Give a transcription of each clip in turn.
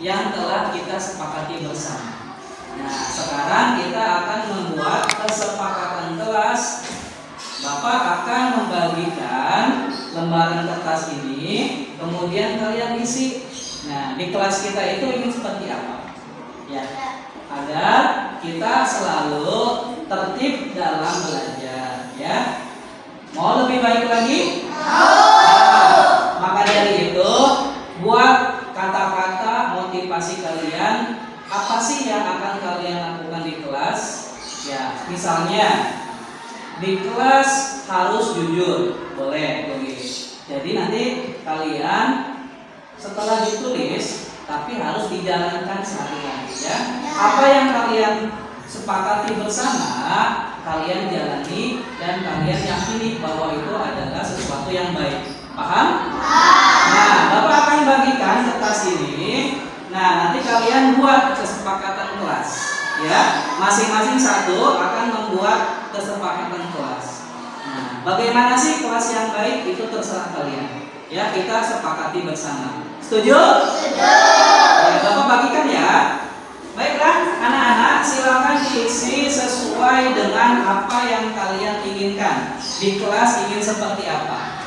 yang telah kita sepakati bersama. Nah, sekarang kita akan membuat kesepakatan kelas. Bapak akan membagikan lembaran kertas ini, kemudian kalian isi. Nah, di kelas kita itu ingin seperti apa? Ya, agar kita selalu tertib dalam belajar, ya. Mau lebih baik lagi? Nah, maka dari itu, buat kata-kata motivasi kalian. Apa sih yang akan kalian lakukan di kelas? Ya, misalnya di kelas harus jujur, boleh tulis. Jadi nanti kalian setelah ditulis, tapi harus dijalankan sehari-hari, ya. Apa yang kalian sepakati bersama, kalian jalani dan kalian yakini bahwa itu adalah sesuatu yang baik. Paham? Nah, Bapak akan bagikan kertas ini. Nah, nanti kalian buat kesepakatan kelas, ya. Masing-masing satu akan membuat kesepakatan kelas. Nah, bagaimana sih kelas yang baik itu terserah kalian. Ya, kita sepakati bersama. Setuju? Setuju. Ya, Bapak bagikan ya. Baiklah, anak-anak, silakan diisi sesuai dengan apa yang kalian inginkan. Di kelas ingin seperti apa?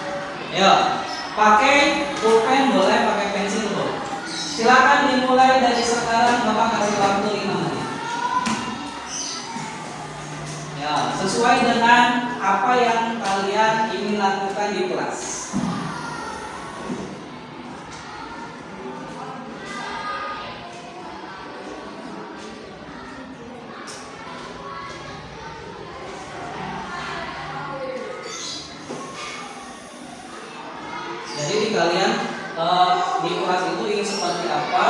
Ayo, pakai pulpen boleh, pakai pensil boleh. Silakan dimulai dari sekarang. Bapak kasih waktu 5 menit. Ya, sesuai dengan apa yang kalian ingin lakukan di kelas. Jadi di kalian di kelas itu ingin seperti apa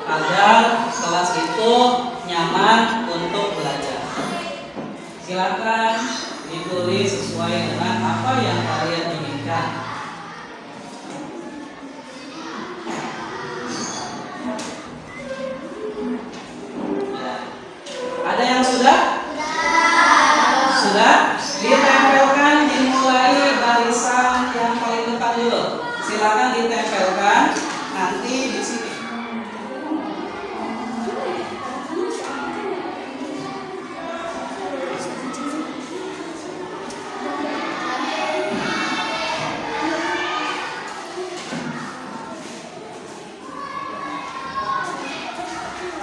agar kelas itu nyaman untuk belajar. Silakan ditulis sesuai dengan apa yang kalian inginkan. Ya. Ada yang sudah? Sudah? Ditempelkan, dimulai barisan yang paling depan dulu. Silakan ditempelkan nanti di sini.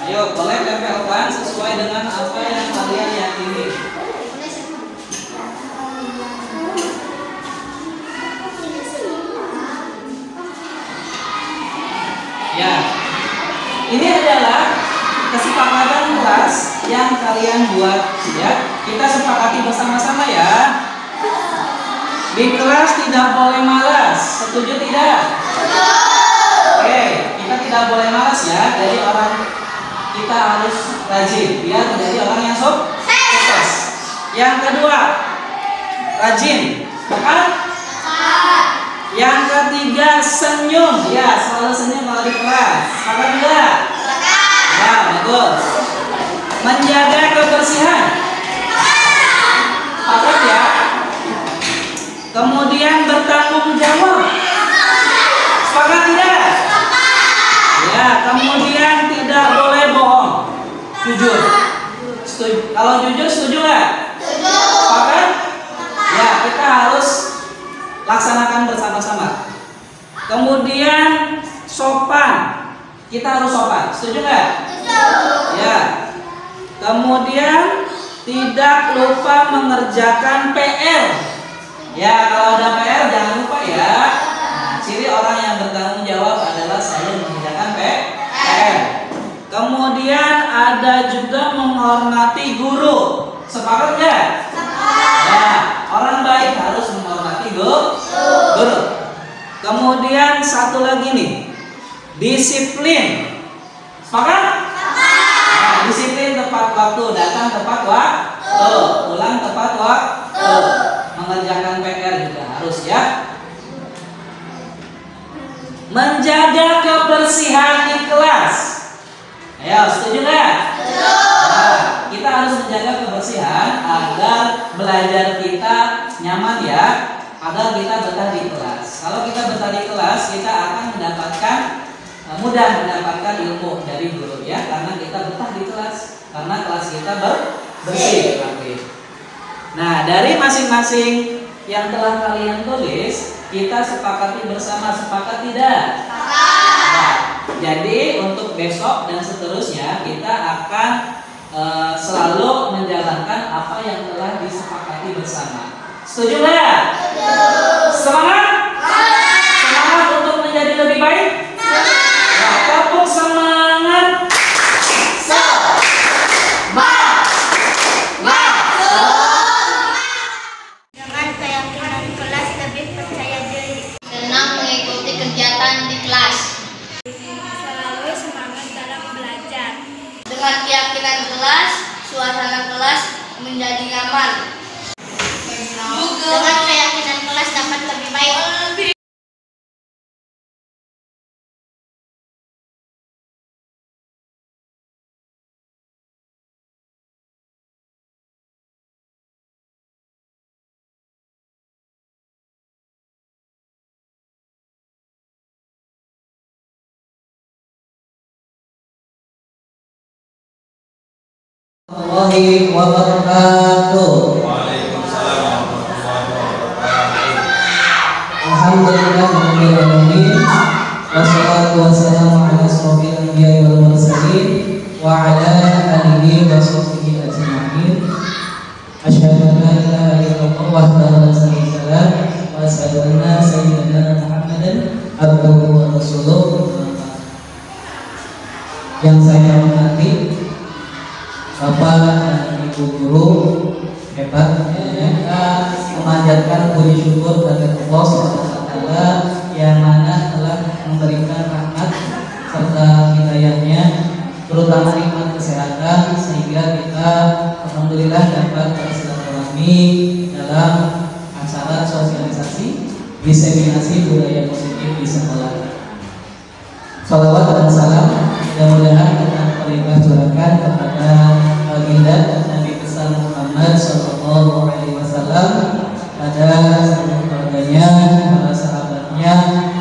Ayo, boleh tempelkan sesuai dengan apa yang kalian yakini. Ya, ini adalah kesepakatan kelas yang kalian buat, ya. Kita sepakati bersama-sama ya. Di kelas tidak boleh malas, setuju tidak? Oke, kita tidak boleh malas ya. Jadi kita harus rajin, biar menjadi orang yang sukses. Yang kedua, rajin, bukan? Yang ketiga, senyum. Ya, selalu senyum kalau di kelas. Sepakat tidak? Ya, bagus. Menjaga kebersihan. Sepakat ya? Kemudian bertanggung jawab. Sepakat tidak? Ya, kemudian tidak boleh bohong. Jujur. Setuju. Kalau jujur, setuju nggak? Setuju. Sepakat? Ya, kita harus laksanakan bersama-sama. Kemudian sopan. Kita harus sopan. Setuju nggak? Setuju. Ya. Kemudian tidak lupa mengerjakan PR. Ya, kalau ada PR jangan lupa ya. Nah, ciri orang yang bertanggung jawab adalah selalu mengerjakan PR. Kemudian ada juga menghormati guru. Sepakat nggak? Ya, orang baik harus menghormati guru. Kemudian satu lagi nih, disiplin. Sepakat? Nah, disiplin tepat waktu, datang tepat waktu, pulang tepat waktu, mengerjakan PR juga harus ya. Menjaga kebersihan di kelas. Ayo, setuju nggak? Nah, kita harus menjaga kebersihan agar belajar kita nyaman ya, agar kita betah di kelas. Kalau kita betah di kelas, kita akan mudah mendapatkan karena kelas kita bersih. Nah, dari masing-masing yang telah kalian tulis, kita sepakati bersama, sepakat tidak? Nah, jadi untuk besok dan seterusnya kita akan selalu menjalankan apa yang telah disepakati bersama. Setuju nggak? Semangat? Semangat untuk menjadi lebih baik? Nah, tepuk semangat. Dengan keyakinan kelas lebih percaya diri. Senang mengikuti kegiatan di kelas. Selalu semangat dalam belajar. Dengan keyakinan kelas, suasana kelas menjadi nyaman. Dengan keyakinan kelas dapat lebih baik. Warahmatullahi wabarakatuh. Waalaikumsalam warahmatullahi wabarakatuh. Alhamdulillahirabbil alamin. Wassalatu wassalamu ala asyrofil anbiya'i wal mursalin wa ala alihi wa sahbihi ajma'in. Asyhadu an la ilaha illallah wahdahu la syarika lah wa asyhadu anna sayyidana Muhammadan abduhu wa rasuluh. Yang saya hormati Bapak dan Ibu guru hebat memanjatkan puji syukur kepada Allah SWT yang mana telah memberikan rahmat serta hidayahnya, terutama nikmat kesehatan, sehingga kita alhamdulillah dapat bersilaturahmi dalam acara sosialisasi diseminasi budaya positif di sekolah. Salawat dan salam mudah-mudahan kita berlimpah curahkan kepada baginda Nabi besar Muhammad Sallallahu Alaihi Wasallam, pada seluruh keluarganya, para sahabatnya,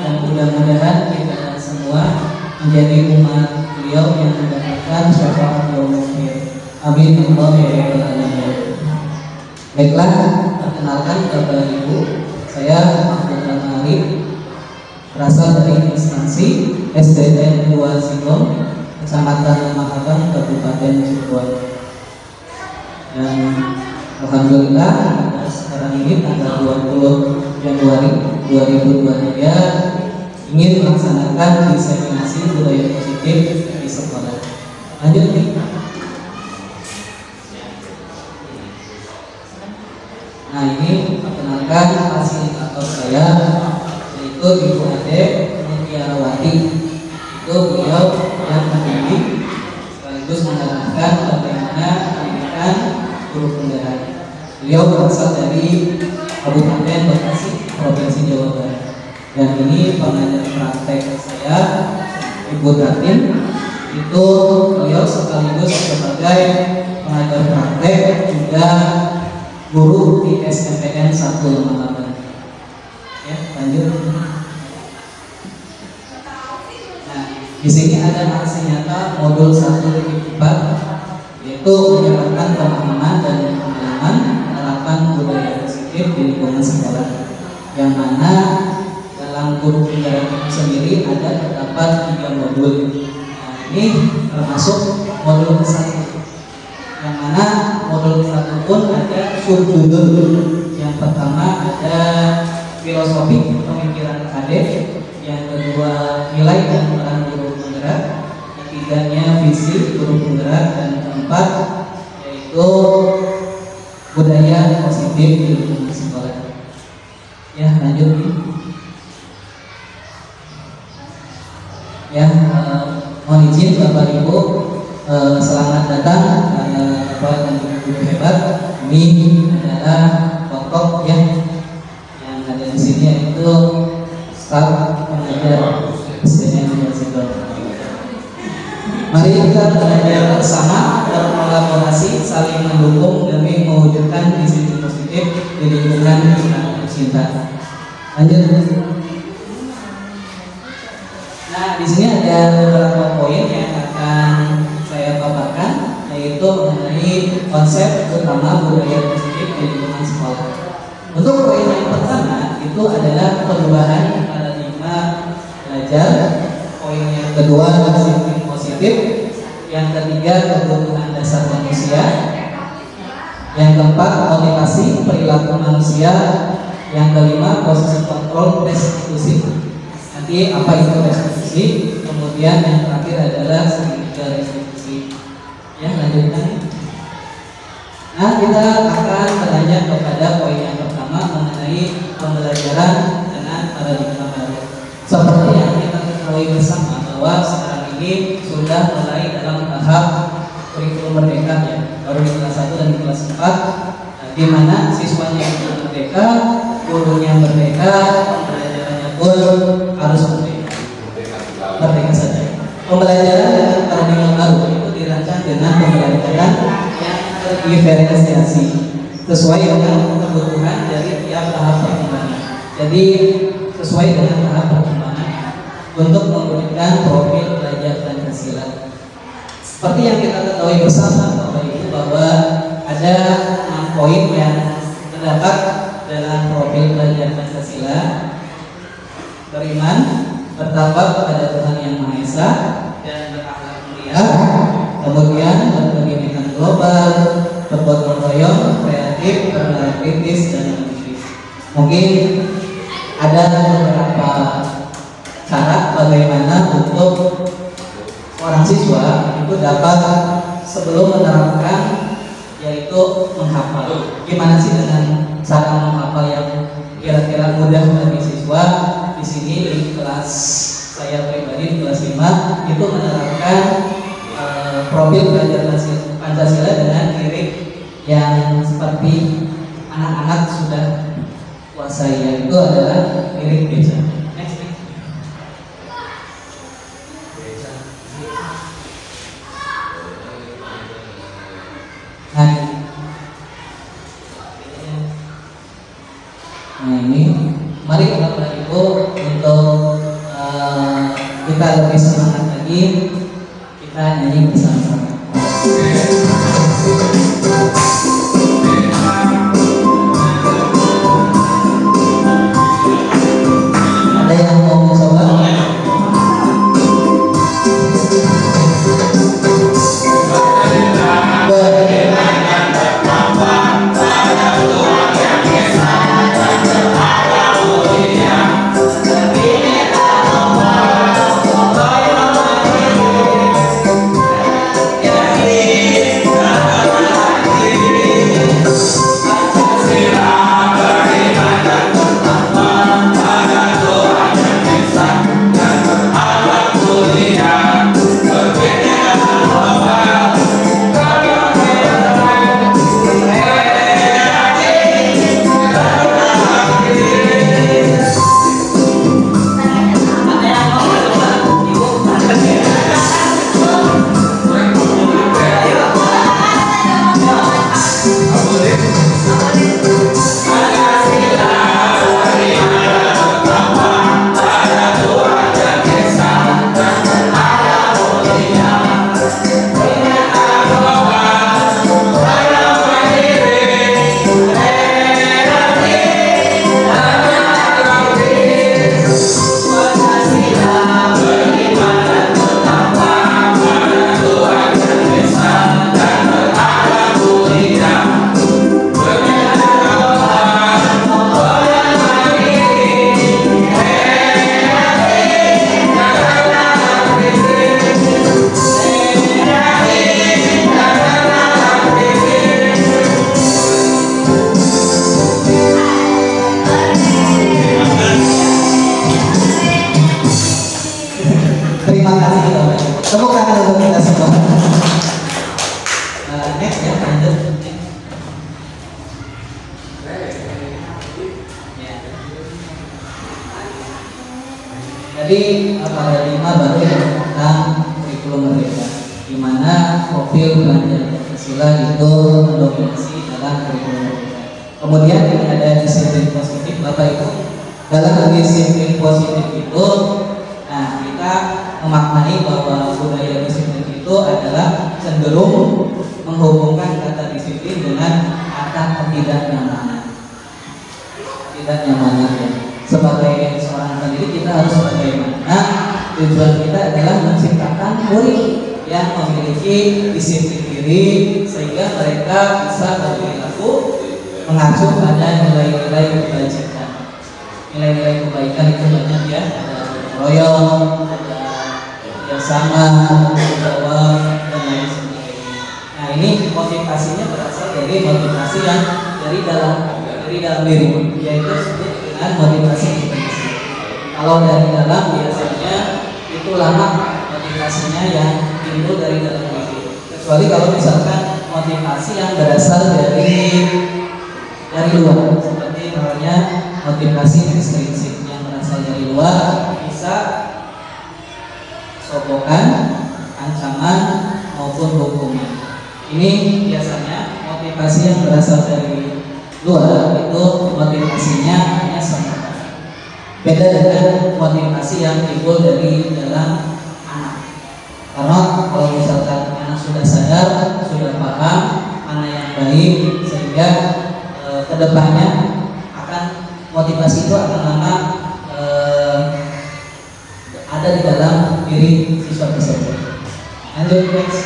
dan mudah-mudahan kita semua menjadi umat beliau yang mendapatkan syafaat yaumul akhir. Amin ya rabbal alamin. Baiklah, perkenalkan Bapak Ibu, saya Mahmud Al-Arif, berasal dari instansi SDN 2 Sigom, Kecamatan Mahakam, Kabupaten Cirebon. Dan alhamdulillah sekarang ini tanggal 20 Januari 2023 ingin melaksanakan diseminasi budaya positif di sekolah. Lanjut nih. Nah, ini perkenalkan fasilitator saya, yaitu Ibu Ade Mutiarawati. Itu beliau yang mendidik sekaligus menerangkan bagaimana pendidikan guru penggerak. Beliau berasal dari Kabupaten Bekasi, Provinsi Jawa Barat. Dan ini pengajar praktek saya, Ibu Tatin. Itu beliau sekaligus sebagai pengajar praktek juga guru di SMPN 1 Mahakam. Ya, lanjut. Di sini ada aksi nyata modul 1.4, yaitu menjalankan pemahaman dan pengalaman penerapan budaya positif di lingkungan sekolah, yang mana dalam guru penggerak itu sendiri terdapat 3 modul. Nah, ini termasuk modul ke-1, yang mana modul ke-1 pun ada subjudul. Yang pertama ada filosofi pemikiran akademik, yang kedua nilai dan peran guru penggerak, ketiganya visi guru penggerak, dan keempat yaitu budaya positif di lingkungan sekolah. Ya, lanjut nih. Ya, mohon izin Bapak Ibu, selamat datang Bapak dan Ibu hebat. Ini adalah pokok ya yang ada di sini, yaitu staf pengajar SDN 2 Sigom. Mari kita belajar bersama, berkolaborasi, saling mendukung demi mewujudkan visi positif di lingkungan kita tercinta. Lanjut. Nah, di sini ada beberapa poin yang akan saya paparkan, yaitu konsep utama budaya positif di lingkungan sekolah. Untuk poin yang pertama itu adalah perubahan paradigma belajar. Poin yang kedua disiplin positif. Yang ketiga kebutuhan dasar manusia. Yang keempat motivasi perilaku manusia. Yang kelima posisi kontrol restitusi. Nanti apa itu restitusi? Kemudian yang terakhir adalah segitiga restitusi. Ya, lanjutkan. Nah, kita akan bertanya kepada poin yang pertama mengenai pembelajaran dengan paradigma baru. Seperti yang kita ketahui bersama bahwa sekarang ini sudah mulai dalam tahap kurikulum merdeka ya, baru di kelas 1 dan di kelas 4, di mana siswanya itu merdeka, gurunya merdeka, pembelajarannya pun harus merdeka saja. Pembelajaran dengan paradigma baru itu dirancang dengan pembelajaran yang terdiferensiasi sesuai dengan kebutuhan dari tiap tahap perkembangan. Jadi sesuai dengan tahap perkembangan untuk memberikan profil belajar Pancasila. Seperti yang kita ketahui bersama Bapak Ibu bahwa ada 6 poin yang terdapat dalam profil belajar Pancasila. Beriman, bertakwa kepada Tuhan Yang Maha Esa dan berakhlak mulia. Kemudian berkebinekaan global, bergotong royong, kreatif, bernalar kritis dan mandiri. Mungkin ada beberapa cara bagaimana untuk orang siswa itu dapat sebelum menerapkan, yaitu menghafal. Gimana sih dengan cara menghafal yang kira-kira mudah bagi siswa? Di sini di kelas saya pribadi di kelas 5 itu menerapkan profil belajar Pancasila dengan lirik yang seperti anak-anak sudah kuasai, yaitu adalah lirik beja. Next. Nah ini, mari Bapak Ibu untuk kita lebih semangat lagi, kita nyanyi bersama-sama. Ada yang mau mencoba? Tepuk tangan untuk kita semua. Next ya, lanjut. Jadi paradigma baru yang tentang kurikulum merdeka, di mana profil belajar Pancasila itu mendominasi dalam kurikulum merdeka. Kemudian ini ada disiplin positif, Bapak Ibu. Dalam disiplin positif itu, nah kita memaknai bahwa budaya disiplin itu adalah cenderung menghubungkan kata disiplin disiplin dengan kata ketidaknyamanan. Ketidaknyamanan ya. Sebagai seorang pendidik kita harus bagaimana tujuan kita adalah menciptakan murid yang memiliki disiplin diri sehingga mereka bisa berperilaku mengacu pada nilai-nilai kebajikan. Nilai-nilai kebaikan itu banyak ya, ada royong, ada kerjasama, jawab dan lain sebagainya. Nah ini motivasinya berasal dari motivasi yang dari dalam diri, yaitu disebut dengan motivasi intrinsik. Kalau dari dalam biasanya itu lama motivasinya yang timbul dari dalam diri. Kecuali kalau misalkan motivasi yang berasal dari luar, seperti misalnya motivasi ekstrinsik yang berasal dari luar, bisa sogokan, ancaman maupun hukuman. Ini biasanya motivasi yang berasal dari luar itu motivasinya hanya sementara. Beda dengan motivasi yang timbul dari dalam anak. Karena kalau misalkan anak sudah sadar, sudah paham mana yang baik, sehingga kedepannya akan motivasi itu akan lama ada di dalam diri siswa tersebut. Lanjut next.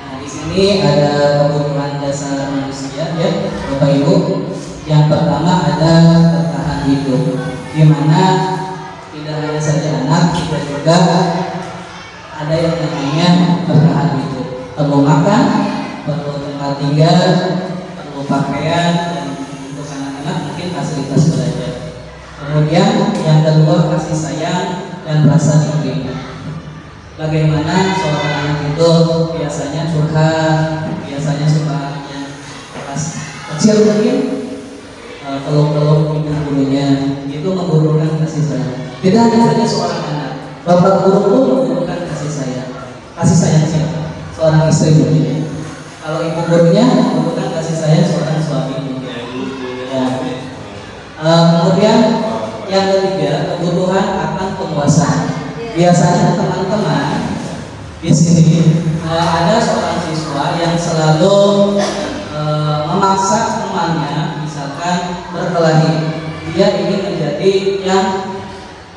Nah di sini ada kebutuhan dasar manusia ya Bapak Ibu. Yang pertama ada bertahan hidup, di mana tidak hanya saja anak, kita juga ada yang namanya bertahan hidup. Perlu makan, perlu tempat tinggal, perlu pakaian, dan untuk anak-anak mungkin fasilitas belajar. Kemudian yang kedua kasih sayang dan rasa cinta. Bagaimana seorang anak itu biasanya curhat, biasanya suka pas kecil mungkin peluk-peluk ibu gurunya, itu membutuhkan kasih sayang. Tidak hanya saja seorang anak, bapak guru pun membutuhkan kasih sayang. Kasih sayang siapa? Seorang istri mungkin. Kalau ibu gurunya membutuhkan kasih sayang seorang suami. Ya. Kemudian yang ketiga kebutuhan akan penguasaan. Biasanya teman-teman di sini ada seorang siswa yang selalu memaksa temannya, misalkan berkelahi, dia ingin menjadi yang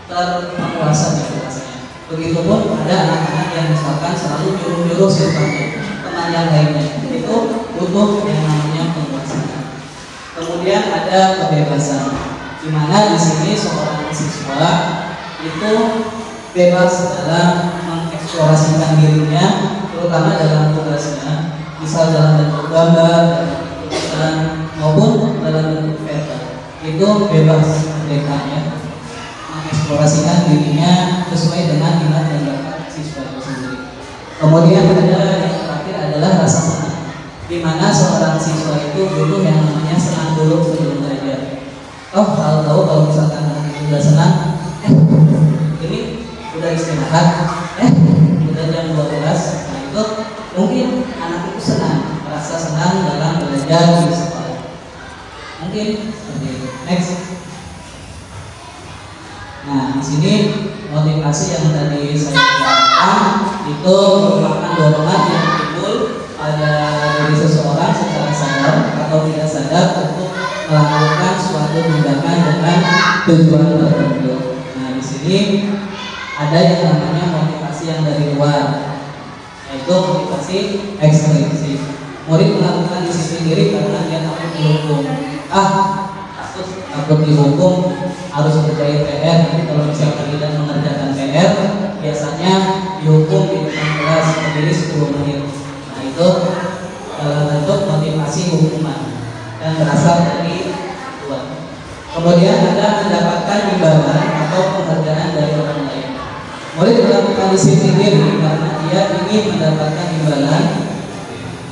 terpenguasa di kelasnya. Begitupun ada anak-anak yang misalkan selalu nyuruh-nyuruh siswanya, teman yang lainnya, itu butuh yang namanya penguasaan. Kemudian ada kebebasan, di mana di sini seorang siswa itu bebas dalam mengeksplorasikan dirinya, terutama dalam tugasnya, misal dalam bentuk gambar, tulisan maupun dalam bentuk peta. Itu bebas merdekanya mengeksplorasikan dirinya sesuai dengan minat dan bakat siswa itu sendiri. Kemudian ada yang terakhir adalah rasa senang, di mana seorang siswa itu butuh yang namanya senang dulu sebelum belajar. Tahu kalau misalkan anak itu sudah senang, ini udah istirahat, udah jam 12, nah itu mungkin anak itu senang, merasa senang dalam belajar di sekolah. Mungkin seperti itu. Next. Nah, di sini motivasi yang tadi saya katakan itu merupakan dorongan yang timbul pada diri seseorang secara sadar atau tidak sadar untuk melakukan suatu tindakan dengan tujuan tertentu. Nah, di sini ada yang namanya motivasi yang dari luar, yaitu motivasi ekstrinsik. Murid melakukan disiplin diri karena dia takut dihukum. Takut dihukum, harus mengerjakan PR. Nanti kalau misalkan tidak mengerjakan PR, biasanya dihukum di depan kelas berdiri 10 menit. Nah itu dalam bentuk motivasi hukuman dan berasal dari luar. Kemudian ada mendapatkan imbalan atau penghargaan dari orang lain. Murid melakukan disiplin diri karena dia ingin mendapatkan imbalan.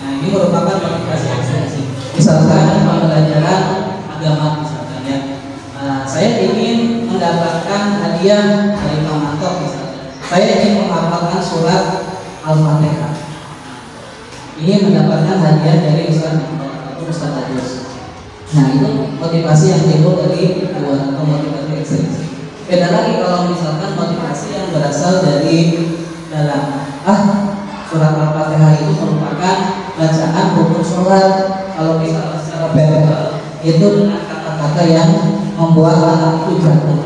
Nah ini merupakan motivasi ekstrinsik. Misalkan pembelajaran agama misalkan ya, saya ingin mendapatkan hadiah dari Pak Manto misalkan. Saya ingin menghafalkan surat Al-Fatihah. Ingin mendapatkan hadiah dari Ustaz Manto atau Ustaz Agus. Nah itu motivasi yang timbul dari luar atau motivasi ekstrinsik. Beda lagi kalau misalkan motivasi yang berasal dari dalam. Surat Al-Fatihah itu merupakan sholat. Kalau kita secara verbal itu dengan kata-kata yang membuat anak itu jatuh.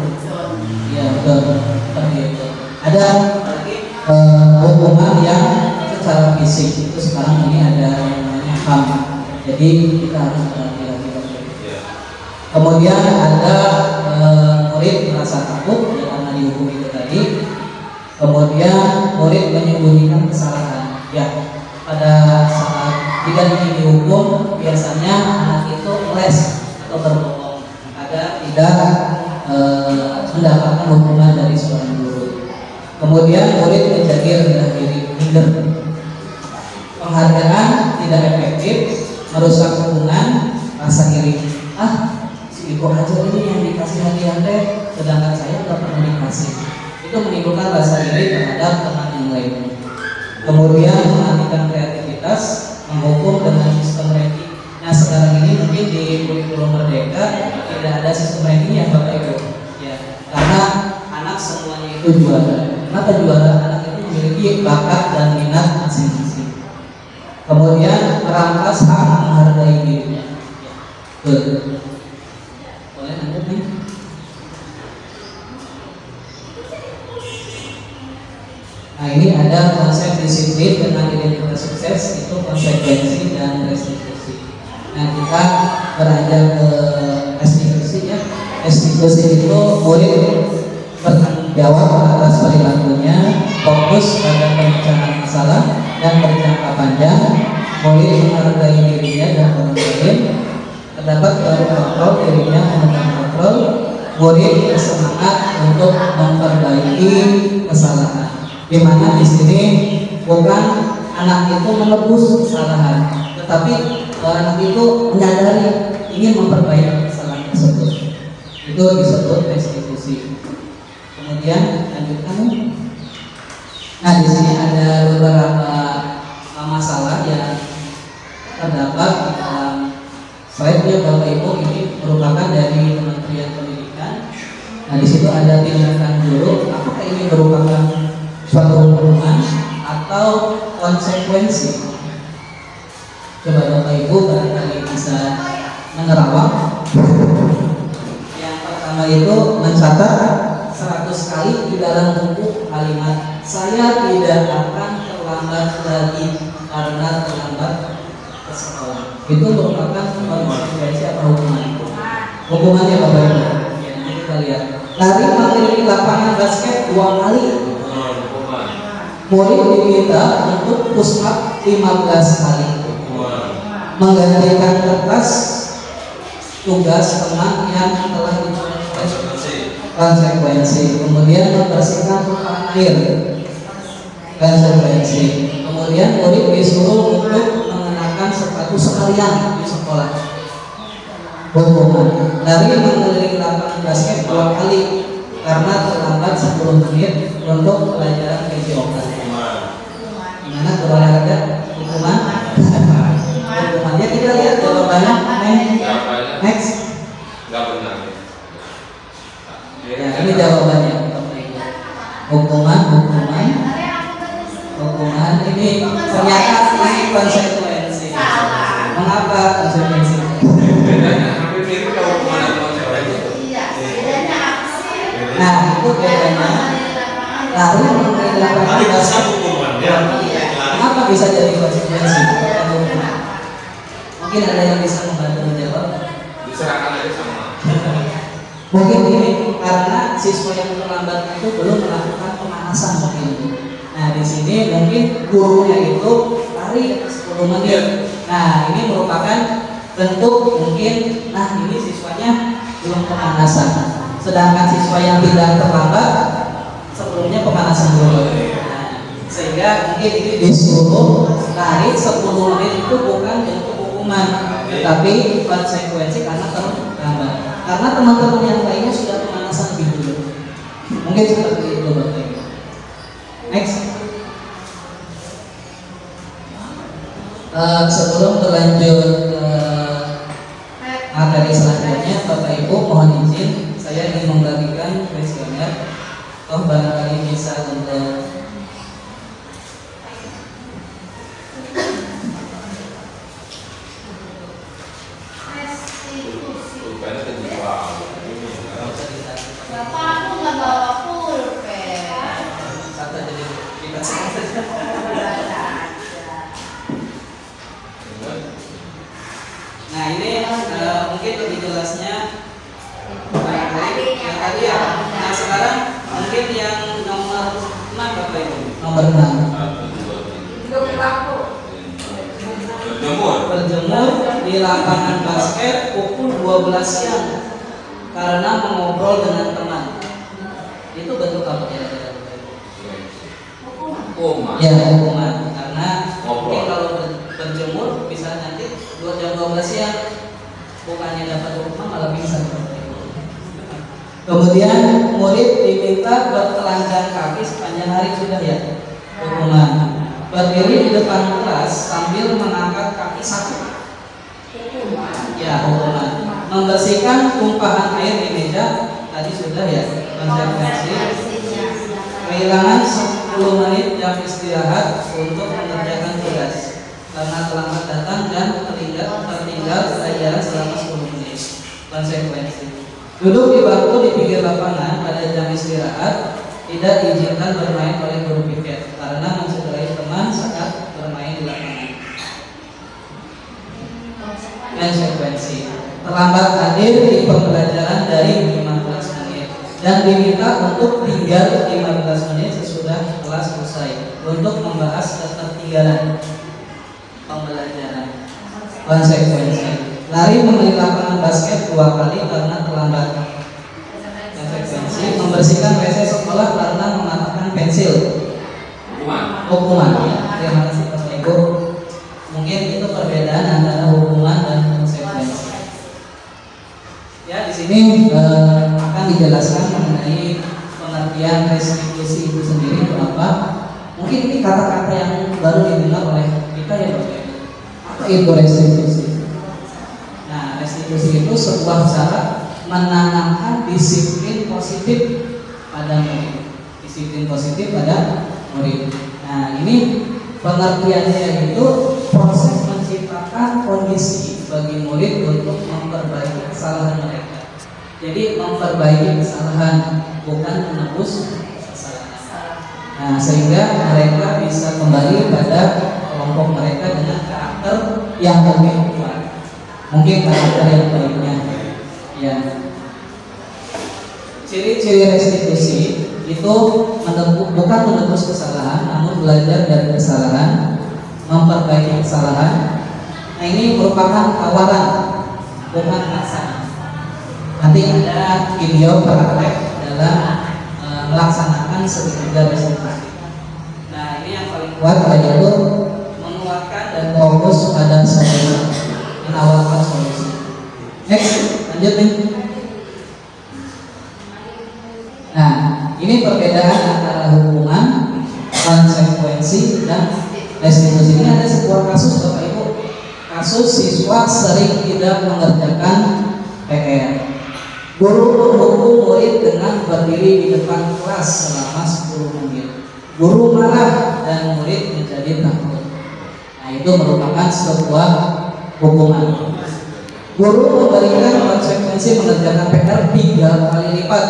Ya betul, seperti itu. Ada hukuman yang secara fisik itu sekarang ini ada yang namanya HAM. Jadi kita harus berhati-hati. Kemudian ada murid merasa takut ya, karena dihukum itu tadi. Kemudian murid menyembunyikan kesalahan. Ya, pada saat tidak ingin dihukum, biasanya anak itu les atau berbohong agar tidak mendapatkan hukuman dari seorang guru. Kemudian murid menjadi rendah diri, minder. Penghargaan tidak efektif, merusak hubungan, rasa iri. Si Iko aja ini yang dikasih hadiah teh, sedangkan saya nggak pernah dikasih. Itu menimbulkan rasa iri terhadap teman yang lain. Kemudian mengalihkan kreativitas, menghukum dengan sistem ranking. Nah sekarang ini mungkin di kurikulum Merdeka tidak ada sistem ranking ya Bapak Ibu. Ya, karena anak semuanya itu juara. Kenapa juara? Anak itu memiliki bakat dan minat masing-masing. Kemudian merampas hak menghargai dirinya. Betul. Boleh lanjut nih. Nah ini ada konsep disiplin dengan identitas sukses, itu konsekuensi dan restitusi. Nah kita beranjak ke restitusi ya. Restitusi itu murid bertanggung jawab atas perilakunya, fokus pada pemecahan masalah dan berjangka panjang. Murid menghargai dirinya dan orang lain, terdapat kontrol dirinya memegang kontrol. Murid bersemangat untuk memperbaiki kesalahan. Di mana di sini bukan anak itu menebus kesalahan, tetapi anak itu menyadari ingin memperbaiki kesalahan tersebut. Itu disebut restitusi. Kemudian lanjutkan. Nah di sini ada beberapa masalah yang terdapat di dalam slide-nya Bapak Ibu. Ini merupakan dari Kementerian Pendidikan. Nah di situ ada tindakan guru. Apakah ini merupakan suatu hukuman atau konsekuensi? Coba Bapak Ibu barangkali bisa menerawang. Yang pertama itu mencatat 100 kali di dalam buku kalimat saya tidak akan terlambat lagi karena terlambat ke sekolah. Itu merupakan konsekuensi atau hukuman? Hukumannya Bapak Ibu. Ya, nanti kita lihat. Lari mengelilingi lapangan basket 2 kali. Murid diminta untuk push up 15 kali. Menggantikan kertas tugas teman yang telah konsekuensi. Kemudian membersihkan tumpahan air, konsekuensi. Kemudian murid disuruh untuk mengenakan sepatu sekalian di sekolah. Hukuman. Dari mengelilingi lapangan basket 2 kali karena terlambat 10 menit untuk pelajaran PJOK. Gimana berolahraga? Hukuman? Hukumannya kita lihat jawabannya. Next. Enggak benar. Ya, ini jawabannya. Hukuman ini ternyata ini konsekuensi. Mengapa konsekuensi? Nah, itu bedanya. Lalu menggunakan dasar hukumannya. Kenapa bisa jadi konsekuensi? Mungkin ada yang bisa membantu menjawab. Diserahkan aja sama. Mungkin ini karena siswa yang terlambat itu belum melakukan pemanasan mungkin. Nah di sini mungkin gurunya itu lari 10 menit. Nah ini merupakan bentuk mungkin, nah ini siswanya belum pemanasan. Sedangkan siswa yang tidak terlambat sebelumnya pemanasan dulu. Nah, sehingga mungkin ini disuruh lari 10 menit itu bukan bentuk hukuman, tetapi konsekuensi karena terlambat. Karena teman-teman yang lainnya sudah pemanasan lebih dulu. Mungkin seperti itu Bapak Ibu. Next. Sebelum berlanjut ke materi selanjutnya, Bapak Ibu mohon izin saya ingin membagikan kuesioner. Oh barangkali bisa untuk jelasnya yang tadi ya. Nah sekarang mungkin yang nomor 6 Bapak Ibu. Nomor 6. Berjemur di lapangan basket pukul 12 siang karena mengobrol dengan teman. Itu bentuk apa kira-kira? Hukuman. Ya, hukuman. Karena Ngobrol. mungkin kalau berjemur bisa nanti jam 12 siang bukannya dapat hukuman malah bisa. Kemudian murid diminta bertelanjang kaki sepanjang hari, sudah ya, hukuman. Berdiri di depan kelas sambil mengangkat kaki satu, ya, hukuman. Membersihkan tumpahan air di meja, tadi sudah ya, konsekuensi. Kehilangan 10 menit jam istirahat untuk mengerjakan tugas karena terlambat datang dan tertinggal pelajaran selama 10 menit, konsekuensi. Duduk di bangku di pinggir lapangan pada jam istirahat, tidak diizinkan bermain oleh guru piket karena mencederai teman saat bermain di lapangan. Konsekuensi: terlambat hadir di pembelajaran dari 15 menit dan diminta untuk tinggal 15 menit sesudah kelas selesai untuk membahas ketertinggalan pembelajaran. Konsekuensi: lari mengelilingi lapangan basket 2 kali karena terlambat. Konsekuensi: membersihkan WC sekolah karena mematahkan pensil. Hukuman. Terima kasih Bapak Ibu. Mungkin itu perbedaan antara hukuman dan konsekuensi. Ya, di sini akan dijelaskan mengenai pengertian restitusi itu sendiri. Kenapa? Mungkin ini kata-kata yang baru didengar oleh kita ya Bapak Ibu. Apa itu restitusi? Nah, restitusi itu sebuah cara menanamkan disiplin positif pada murid. Disiplin positif pada murid. Nah, ini pengertiannya itu proses menciptakan kondisi bagi murid untuk memperbaiki kesalahan mereka. Jadi memperbaiki kesalahan, bukan menebus kesalahan. Nah, sehingga mereka bisa kembali pada kelompok mereka dengan karakter yang lebih kuat. Mungkin karakter yang baiknya. Ya. Ciri-ciri restitusi itu bukan menebus kesalahan, namun belajar dari kesalahan, memperbaiki kesalahan. Nah, ini merupakan tawaran, bukan paksaan. Nanti ada video praktek dalam melaksanakan segitiga restitusi. Nah, ini yang paling kuat yaitu menguatkan dan fokus pada solusi, menawarkan solusi. Next, lanjut nih. Nah, ini perbedaan antara hukuman, konsekuensi, dan restitusi. Ini ada sebuah kasus Bapak Ibu. Kasus siswa sering tidak mengerjakan PR. Guru menghukum murid dengan berdiri di depan kelas selama 10 menit. Guru marah dan murid menjadi takut. Nah, itu merupakan sebuah hukuman. Guru memberikan konsekuensi mengerjakan PR 3 kali lipat.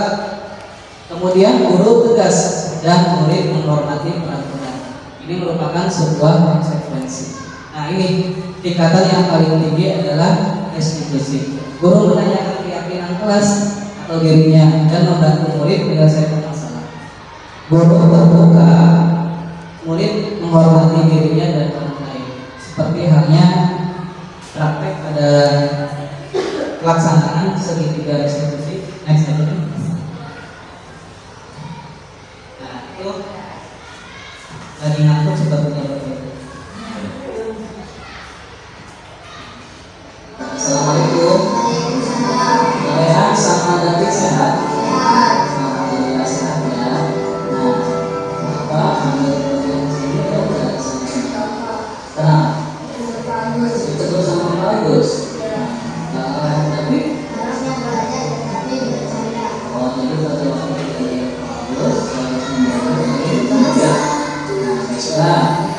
Kemudian guru tegas dan murid menghormati peraturan. Ini merupakan sebuah konsekuensi. Nah, ini tingkatan yang paling tinggi adalah restitusi. Guru menanyakan keyakinan kelas atau dirinya dan membantu murid menyelesaikan masalah. Guru terbuka, murid menghormati dirinya dan orang lain. Seperti halnya praktek pada pelaksanaan segitiga restitusi. Next aja. Nah, itu lagi ngantuk sepertinya Bapak Ibu. Assalamualaikum. Kalian sama detik sehat? Alhamdulillah sehat ya. Nah, Bapak ambil yang sini dan tenang. Itu sama bagus. Tapi oh, jadi bagus. Nah,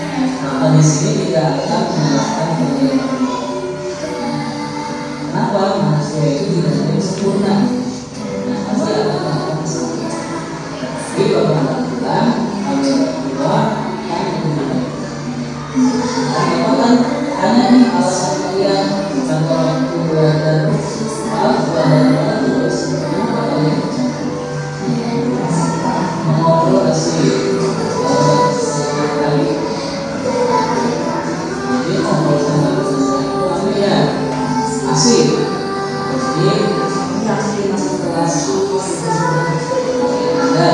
evaluasi kali. Jadi pembahasan itu ya asik. Jadi masuk kelas ada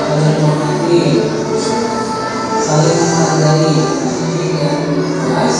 menghormati, saling menghargai, kelas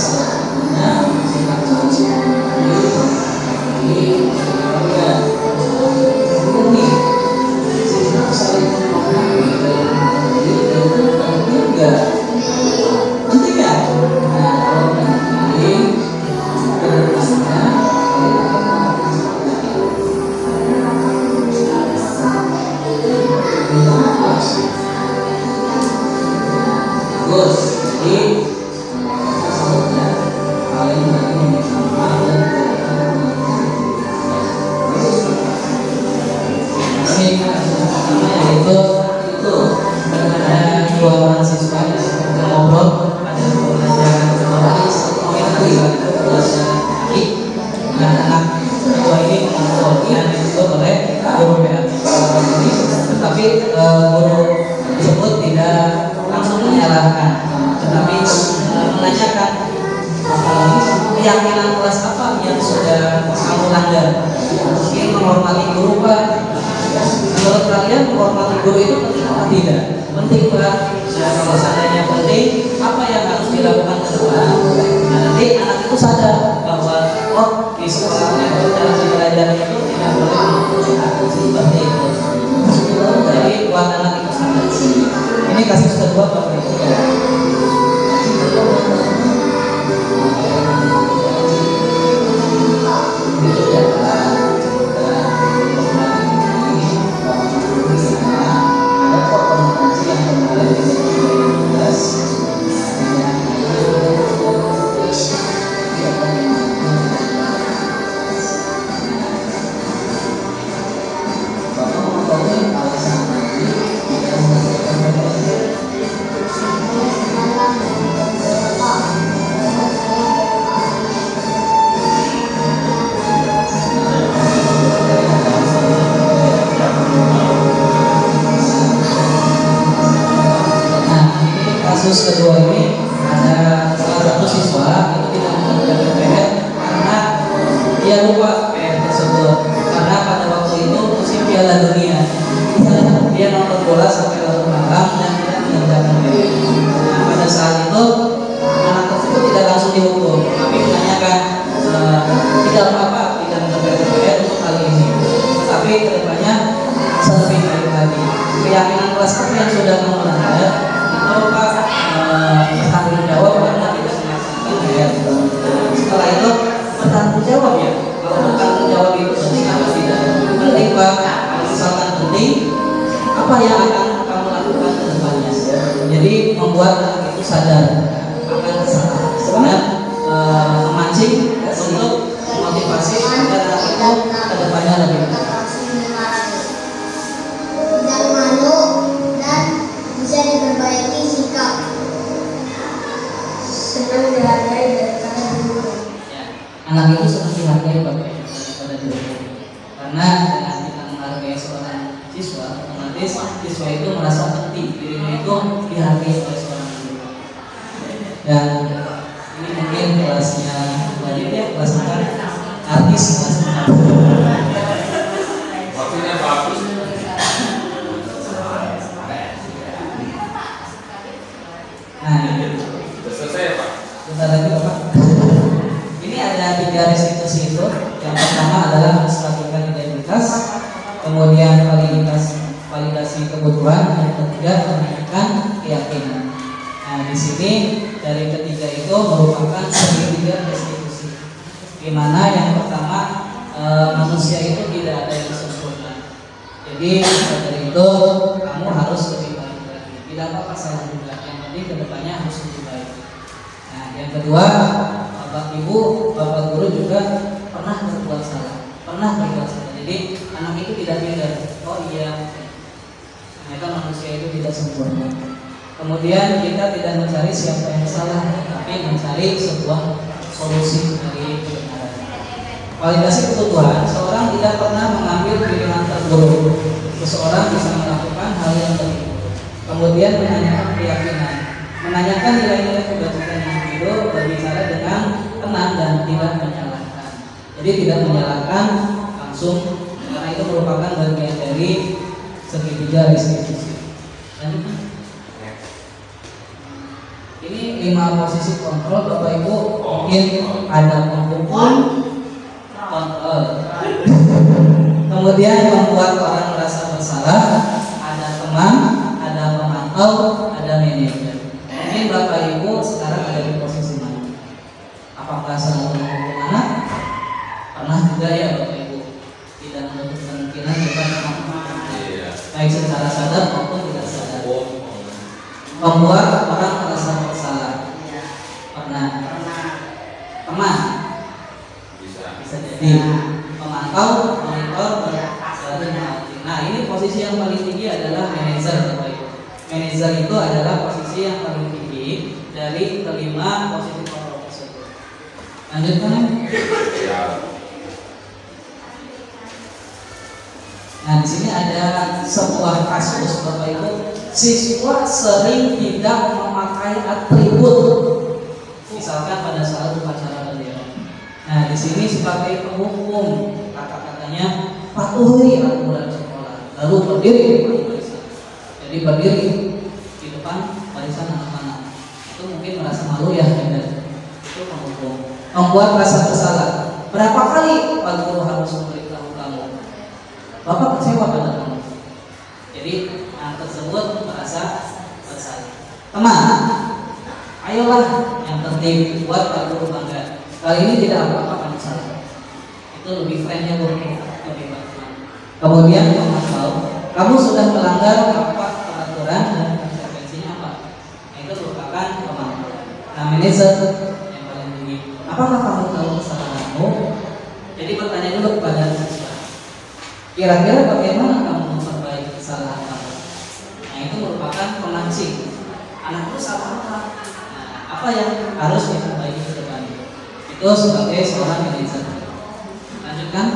keyakinan kelas apa yang sudah kamu langgar. Mungkin menghormati guru, Pak. Menurut kalian menghormati guru itu penting atau tidak? Penting, Pak. Nah, kalau seandainya penting, apa yang harus dilakukan ke depan? Nah, nanti anak itu sadar bahwa oh di sekolah itu dalam belajar itu tidak boleh menggunakan seperti itu. Jadi buat anak itu sadar. Ini kasus kedua, Pak. Kasus kedua ini ada salah satu siswa itu tidak mendapatkan PR karena dia lupa PR tersebut, karena pada waktu itu musim Piala Dunia dia nonton bola sampai larut malam dan tidak mengerjakan PR. Nah, pada saat itu anak tersebut tidak langsung dihukum, tapi menanyakan tidak apa-apa tidak mendapatkan PR untuk kali ini, tetapi kedepannya bisa lebih baik lagi. Keyakinan kelas apa yang sudah kamu langgar itu, Pak, bertanggung jawab karena tidak melaksanakan PR. Setelah itu bertanggung jawab ya. Kalau bertanggung jawab itu penting apa tidak? Penting, Pak. Misalkan penting, apa yang akan kamu lakukan ke depannya? Jadi membuat anak itu sadar akan kesalahan dan memancing untuk memotivasi agar anak itu ke depannya lebih baik. Tidak malu dan bisa diperbaiki sikap. Senang dihargai daripada guru. Anak itu senang dihargai daripada guru. Karena dengan kita menghargai seorang siswa, otomatis siswa itu merasa penting dirinya itu dihargai oleh seorang guru. Dan ini mungkin kelasnya banyak ya, kelas artis kelasnya. Waktunya bagus. Nah, Sudah selesai ya, Pak? bentar lagi, Bapak. Ini ada 3 restitusi itu. Yang pertama adalah menstabilkan identitas, kemudian validasi kebutuhan, yang ketiga meningkatkan keyakinan. Nah, di sini dari ketiga itu merupakan segitiga restitusi, di mana yang pertama manusia itu tidak ada yang sempurna. Jadi dari itu kamu harus lebih baik lagi. Tidak apa-apa salah juga, yang penting kedepannya harus lebih baik. Nah, yang kedua, bapak ibu, bapak guru juga pernah berbuat salah. Jadi anak itu tidak minder, oh iya, ternyata manusia itu tidak sempurna. Kemudian kita tidak mencari siapa yang salah, tapi mencari sebuah solusi dari kebenaran. Validasi kebutuhan, seorang tidak pernah mengambil pilihan terburuk. Seseorang bisa melakukan Kemudian menanyakan keyakinan, menanyakan nilai-nilai kebajikan individu, berbicara dengan tenang dan tidak menyalahkan. Jadi tidak menyalahkan langsung, karena itu merupakan bagian dari segitiga restitusi. Lanjut. Ini 5 posisi kontrol, Bapak Ibu. Mungkin ada menghukum, kontrol, kemudian membuat orang merasa bersalah, ada teman, ada pemantau, ada manajer. Mungkin Bapak Ibu sekarang ada di posisi mana? Apakah selalu menghukum anak? Pernah juga ya Bapak Ibu? Tidak menutup kemungkinan juga baik secara sadar maupun tidak sadar. Membuat orang merasa bersalah. Pernah. Teman. Bisa jadi. Pemantau, monitor, nah ini posisi yang paling tinggi adalah manajer, Bapak Ibu. Manajer itu adalah posisi yang paling tinggi dari kelima posisi kontrol tersebut. Lanjutkan ya. Nah di sini ada sebuah kasus, Bapak Ibu. Siswa sering tidak memakai atribut, misalkan pada saat upacara bendera. Nah di sini sebagai penghukum, kata-katanya patuhi aturan sekolah, lalu berdiri di depan barisan. Jadi berdiri di depan barisan anak-anak. Itu mungkin merasa malu ya, itu penghukum. Membuat rasa bersalah. Berapa kali Pak Guru harus memberitahu kamu? Bapak kecewa pada kamu. Jadi anak tersebut merasa bersalah. Teman, ayolah yang tertib, buat Pak Guru bangga. Kali ini tidak apa-apa kamu salah. Itu lebih friendnya guru, lebih baik. Kemudian memantau, kamu sudah melanggar apa peraturan dan konsekuensinya apa? Nah, itu merupakan pemantau. Nah manajer yang paling tinggi. Apakah kamu tahu kesalahanmu? Jadi bertanya dulu kepada siswa. Kira-kira bagaimana kamu memperbaiki kesalahan kamu? Nah itu merupakan pemancing. Anak itu salah apa? Nah, apa yang harus diperbaiki ke depan? Itu sebagai seorang manajer. Lanjutkan.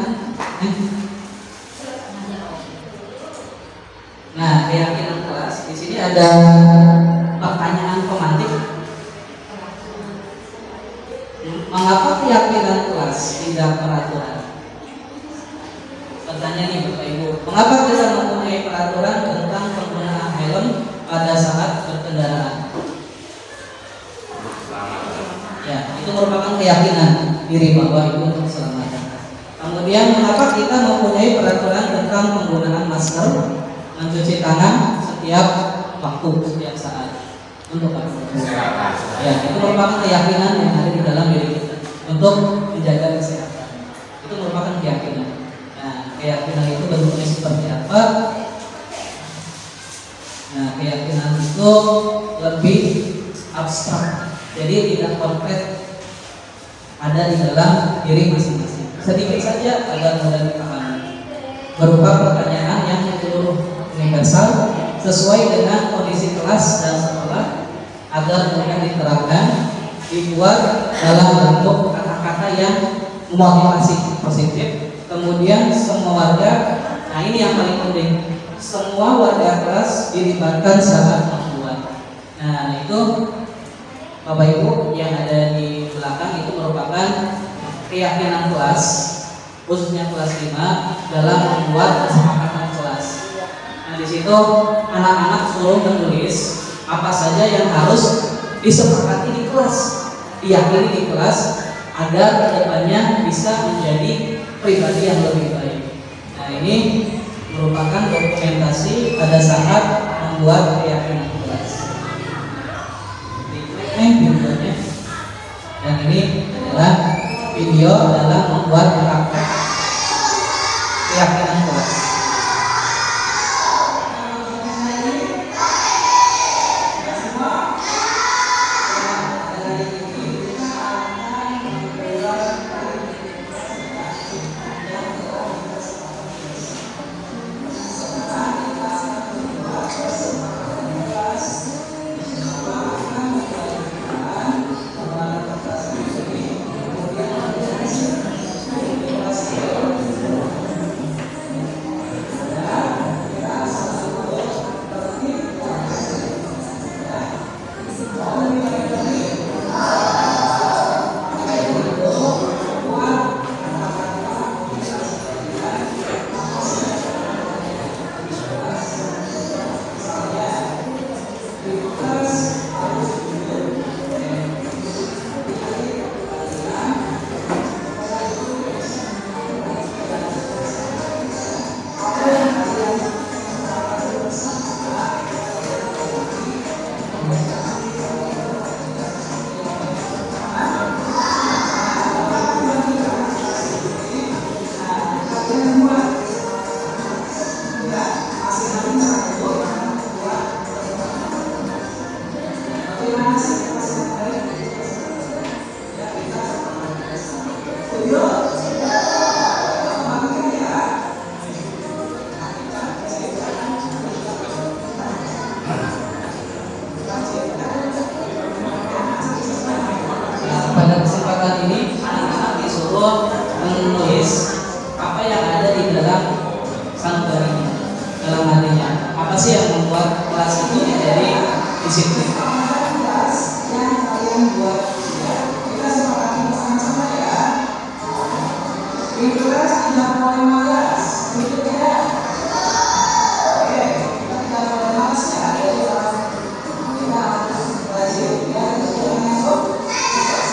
Nah keyakinan kelas di sini ada pertanyaan pemantik. Mengapa keyakinan kelas tidak peraturan? Pertanyaannya Bapak Ibu, mengapa kita mempunyai peraturan tentang penggunaan helm pada saat berkendaraan? Ya, itu merupakan keyakinan diri Bapak Ibu untuk keselamatan. Kemudian mengapa kita mempunyai peraturan tentang penggunaan masker, mencuci tangan setiap waktu, setiap saat untuk kesehatan? Ya, itu merupakan keyakinan yang ada di dalam diri kita untuk menjaga kesehatan. Itu merupakan keyakinan. Nah, keyakinan itu bentuknya seperti apa? Nah, keyakinan itu lebih abstrak, jadi tidak konkret, ada di dalam diri masing-masing. Sedikit saja agar mudah dipahami. Berupa pertanyaan yang menyeluruh, universal, sesuai dengan kondisi kelas dan sekolah, agar mudah diterapkan, dibuat dalam bentuk kata-kata yang memotivasi positif. Kemudian semua warga, nah ini yang paling penting, semua warga kelas dilibatkan saat membuat. Nah itu Bapak Ibu yang ada di belakang itu merupakan keyakinan kelas, khususnya kelas 5 dalam membuat kesepakatan kelas. Nah di situ anak-anak suruh menulis apa saja yang harus disepakati di kelas, diyakini di kelas, agar kedepannya bisa menjadi pribadi yang lebih baik. Nah ini merupakan dokumentasi pada saat membuat keyakinan kelas. Videonya, dan ini adalah video dalam membuat praktek keyakinan kelas. membuat kelas itu menjadi disiplin. Yang kalian buat kita sepakati bersama-sama ya. Di kelas tidak boleh malas, itu ya. Oke, kita tidak boleh malas ya. Kita harus rajin ya.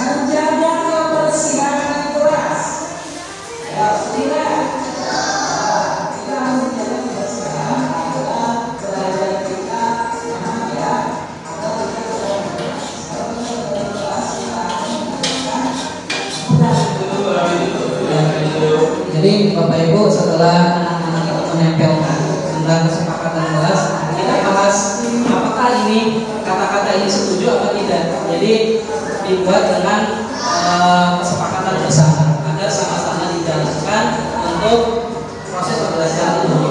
Menjaga kebersihan di kelas. Ya, tidak. Kita harus menjaga kebersihan adalah belajar kita ya. Jadi Bapak Ibu, setelah anak-anak itu menempelkan tentang kesepakatan kelas, kita bahas apakah ini kata-kata ini setuju atau tidak. Jadi dibuat dengan kesepakatan bersama agar sama-sama dijalankan untuk proses pembelajaran itu.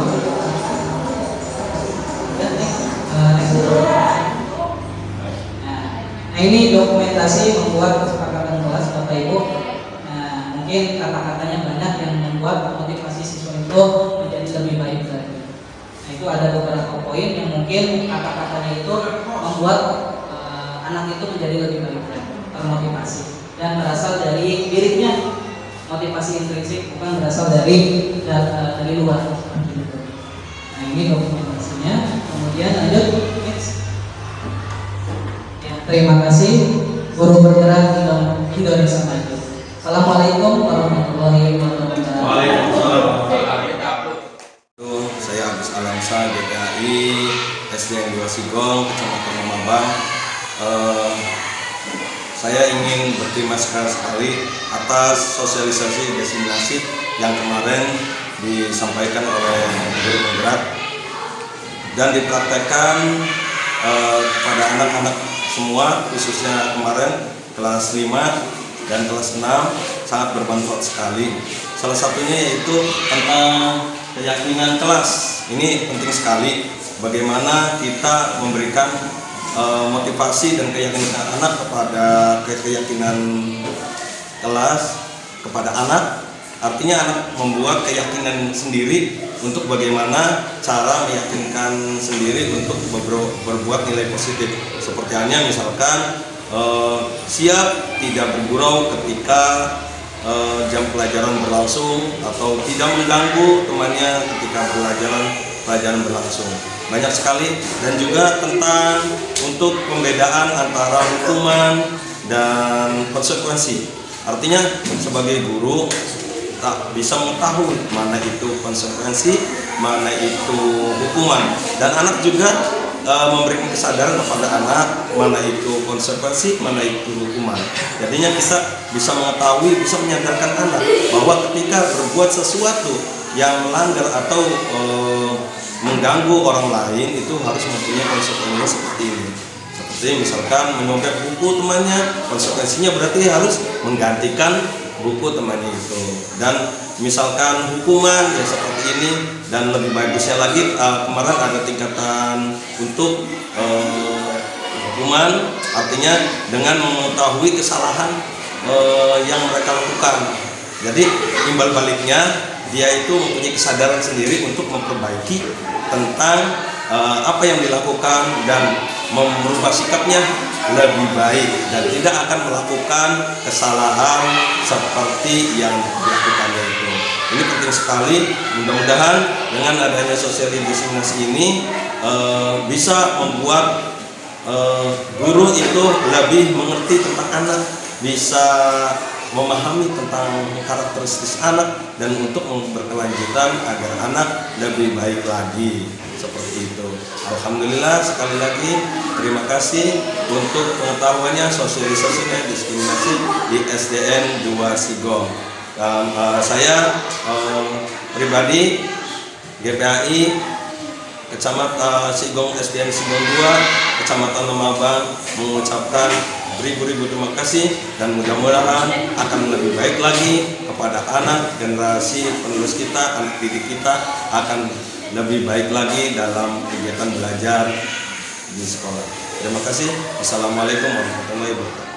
Nah, ini dokumentasi membuat kesepakatan kelas Bapak Ibu. Mungkin kata-katanya banyak yang membuat motivasi siswa itu menjadi lebih baik lagi. Nah, itu ada beberapa poin yang mungkin kata-katanya itu membuat anak itu menjadi lebih baik lagi, termotivasi dan berasal dari dirinya. Motivasi intrinsik bukan berasal dari luar. Nah, ini dokumentasinya. Kemudian lanjut. Ya, terima kasih. Guru bergerak Indonesia Maju. Assalamualaikum warahmatullahi wabarakatuh. Waalaikumsalam. Saya Agus Alamsa, GPAI SDN 2 Sigong, Kecamatan Lemabang. Saya ingin berterima kasih sekali atas sosialisasi diseminasi yang kemarin disampaikan oleh guru bergerak dan dipraktekkan kepada anak-anak semua, khususnya kemarin kelas 5 dan kelas 6 sangat bermanfaat sekali. Salah satunya yaitu tentang keyakinan kelas. Ini penting sekali bagaimana kita memberikan motivasi dan keyakinan anak kepada keyakinan kelas kepada anak. Artinya anak membuat keyakinan sendiri untuk bagaimana cara meyakinkan sendiri untuk berbuat nilai positif. Seperti halnya misalkan siap tidak bergurau ketika jam pelajaran berlangsung atau tidak mengganggu temannya ketika pelajaran berlangsung. Banyak sekali. Dan juga tentang untuk pembedaan antara hukuman dan konsekuensi. Artinya sebagai guru tak bisa mengetahui mana itu konsekuensi, mana itu hukuman, dan anak juga memberikan kesadaran kepada anak mana itu konsekuensi, mana itu hukuman. Jadinya kita bisa mengetahui, bisa menyadarkan anak bahwa ketika berbuat sesuatu yang melanggar atau mengganggu orang lain itu harus mempunyai konsekuensinya seperti ini. Seperti misalkan menyontek buku temannya, konsekuensinya berarti harus menggantikan buku temannya itu. Dan misalkan hukuman ya seperti ini, dan lebih bagusnya lagi kemarin ada tingkatan untuk hukuman, artinya dengan mengetahui kesalahan yang mereka lakukan. Jadi imbal baliknya dia itu mempunyai kesadaran sendiri untuk memperbaiki tentang apa yang dilakukan dan merubah sikapnya lebih baik dan tidak akan melakukan kesalahan seperti yang dilakukannya itu. Ini penting sekali. Mudah-mudahan dengan adanya sosialisasi ini bisa membuat guru itu lebih mengerti tentang anak, bisa memahami tentang karakteristik anak, dan untuk berkelanjutan agar anak lebih baik lagi. Seperti itu. Alhamdulillah, sekali lagi terima kasih untuk pengetahuannya, sosialisasinya, diskriminasi di SDN 2 Sigong. Saya pribadi GPAI Kecamatan Sigong, SDN Sigong 2, Kecamatan Lemabang, mengucapkan beribu-ribu terima kasih, dan mudah-mudahan akan lebih baik lagi kepada anak generasi penerus kita, anak didik kita akan lebih baik lagi dalam kegiatan belajar di sekolah. Terima kasih. Wassalamualaikum warahmatullahi wabarakatuh.